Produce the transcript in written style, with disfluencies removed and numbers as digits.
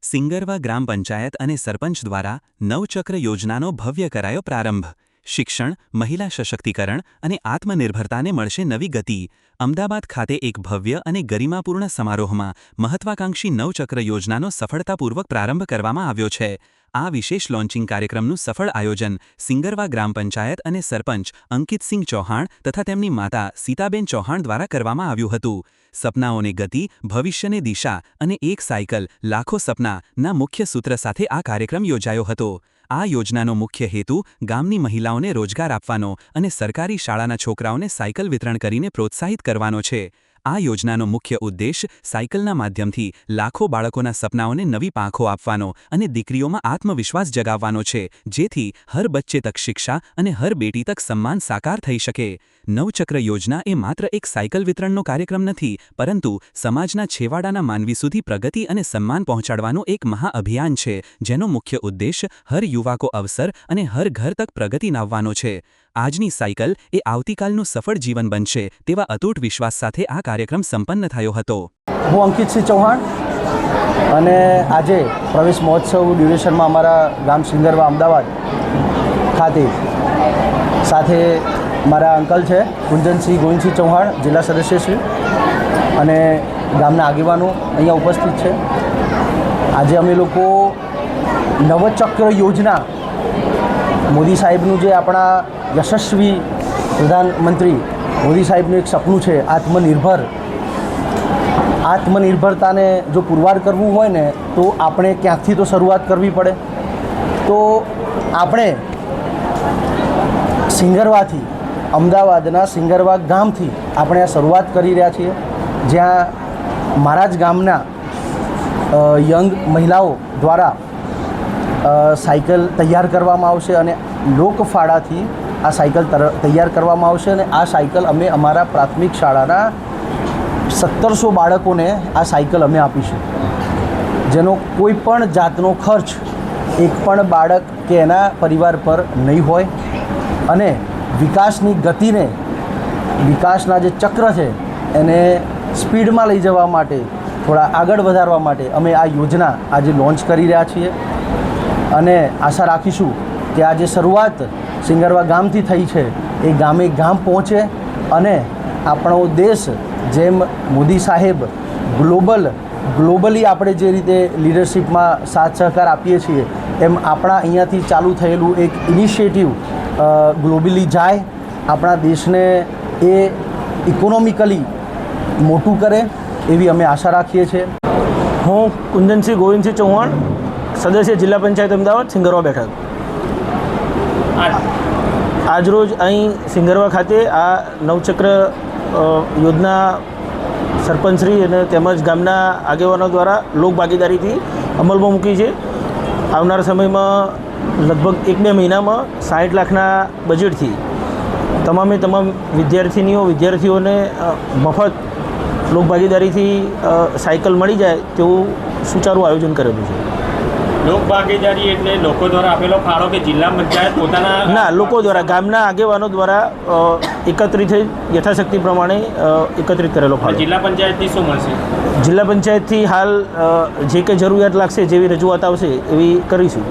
સિંગરવા ગ્રામ પંચાયત અને સરપંચ દ્વારા નવચક્ર યોજનાનો ભવ્ય કરાયો પ્રારંભ। શિક્ષણ, મહિલા સશક્તિકરણ અને આત્મનિર્ભરતાને મળશે નવી ગતિ। અમદાવાદ ખાતે એક ભવ્ય અને ગરિમાપૂર્ણ સમારોહમાં મહત્વાકાંક્ષી નવચક્ર યોજનાનો સફળતાપૂર્વક પ્રારંભ કરવામાં આવ્યો છે। આ વિશેષ લોન્ચિંગ કાર્યક્રમનું સફળ આયોજન સિંગરવા ગ્રામ પંચાયત અને સરપંચ અંકિતસિંહ ચૌહાણ તથા તેમની માતા સીતાબેન ચૌહાણ દ્વારા કરવામાં આવ્યું હતું। સપનાઓને ગતિ, ભવિષ્યને દિશા અને એક સાયકલ લાખો સપનાના મુખ્ય સૂત્ર સાથે આ કાર્યક્રમ યોજાયો હતો। આ યોજનાનો મુખ્ય હેતુ ગામની મહિલાઓને રોજગાર આપવાનો અને સરકારી શાળાના છોકરાઓને સાયકલ વિતરણ કરીને પ્રોત્સાહિત કરવાનો છે। આ યોજનાનો મુખ્ય ઉદ્દેશ સાયકલના માધ્યમથી લાખો બાળકોના સપનાઓને નવી પાંખો આપવાનો અને દીકરીઓમાં આત્મવિશ્વાસ જગાવવાનો છે, જેથી હર બચ્ચે તક શિક્ષા અને હર બેટી તક સન્માન સાકાર થઈ શકે। નવચક્ર યોજના એ માત્ર એક સાયકલ વિતરણનો કાર્યક્રમ નથી, પરંતુ સમાજના છેવાડાના માનવી સુધી પ્રગતિ અને સન્માન પહોંચાડવાનું એક મહાઅભિયાન છે, જેનો મુખ્ય ઉદ્દેશ હર યુવાકો અવસર અને હર ઘર તક પ્રગતિ લાવવાનો છે। આજની સાયકલ એ આવતીકાલનું સફળ જીવન બનશે તેવા અતૂટ વિશ્વાસ સાથે આ કાર્યક્રમ સંપન્ન થયો હતો। હું અંકિતસિંહ ચૌહાણ અને આજે પ્રવેશ મહોત્સવ ડ્યુરેશનમાં અમારા ગામ સિંગરવા અમદાવાદ ખાતે સાથે મારા અંકલ છે કુંજનસિંહ ગોવિંદસિંહ ચૌહાણ, જિલ્લા સદસ્યશ્રી, અને ગામના આગેવાનો અહીંયા ઉપસ્થિત છે। આજે અમે લોકો નવચક્ર યોજના મોદી સાહેબનું જે આપણા યશસ્વી પ્રધાનમંત્રી મોદી સાહેબનું એક સપનું છે આત્મનિર્ભરતાને જો પુરવાર કરવું હોય ને તો આપણે ક્યાંકથી તો શરૂઆત કરવી પડે। તો આપણે સિંગરવાથી, અમદાવાદના સિંગરવા ગામથી આપણે આ શરૂઆત કરી રહ્યા છીએ, જ્યાં મારા જ ગામના યંગ મહિલાઓ દ્વારા સાયકલ તૈયાર કરવામાં આવશે અને લોકફાળાથી આ સાયકલ તૈયાર કરવામાં આવશે અને આ સાયકલ અમે અમારા પ્રાથમિક શાળાના 1700 બાળકોને આ સાયકલ અમે આપીશું, જેનો કોઈ પણ જાતનો ખર્ચ એક પણ બાળક કે એના પરિવાર પર નહીં હોય અને વિકાસની ગતિને, વિકાસના જે ચક્ર છે એને સ્પીડમાં લઈ જવા માટે, થોડા આગળ વધારવા માટે અમે આ યોજના આજે લોન્ચ કરી રહ્યા છીએ અને આશા રાખીશું કે આ જે શરૂઆત સિંગરવા ગામથી થઈ છે એ ગામે ગામ પહોંચે અને આપણો દેશ જેમ મોદી સાહેબ ગ્લોબલી આપણે જે રીતે લીડરશિપમાં સાથ સહકાર આપીએ છીએ એમ આપણા અહીંયાથી ચાલુ થયેલું એક ઇનિશિયેટિવ ગ્લોબલી જાય, આપણા દેશને એ ઇકોનોમિકલી મોટું કરે એવી અમે આશા રાખીએ છીએ। હું કુંજનસિંહ ગોવિંદસિંહ ચૌહાણ, સદસ્ય જિલ્લા પંચાયત અમદાવાદ, સિંગરવા બેઠક। આજરોજ અહીં સિંગરવા ખાતે આ નવચક્ર યોજના સરપંચશ્રી અને તેમજ ગામના આગેવાનો દ્વારા લોકભાગીદારીથી અમલમાં મૂકી છે। આવનારા સમયમાં લગભગ 1-2 મહિનામાં 60 લાખના બજેટથી તમામ વિદ્યાર્થીઓને મફત લોકભાગીદારીથી સાયકલ મળી જાય તેવું સુચારું આયોજન કરેલું છે। લોકભાગીદારી એટલે લોકો દ્વારા આપેલો ફાળો કે જિલ્લા પંચાયત પોતાના? ના, લોકો દ્વારા, ગામના આગેવાનો દ્વારા એકત્રિત થઈ યથાશક્તિ પ્રમાણે એકત્રિત કરેલો ફાળો। જિલ્લા પંચાયતથી શું મળશે? જિલ્લા પંચાયતથી હાલ જે કંઈ જરૂરિયાત લાગશે, જેવી રજૂઆત આવશે એવી કરીશું।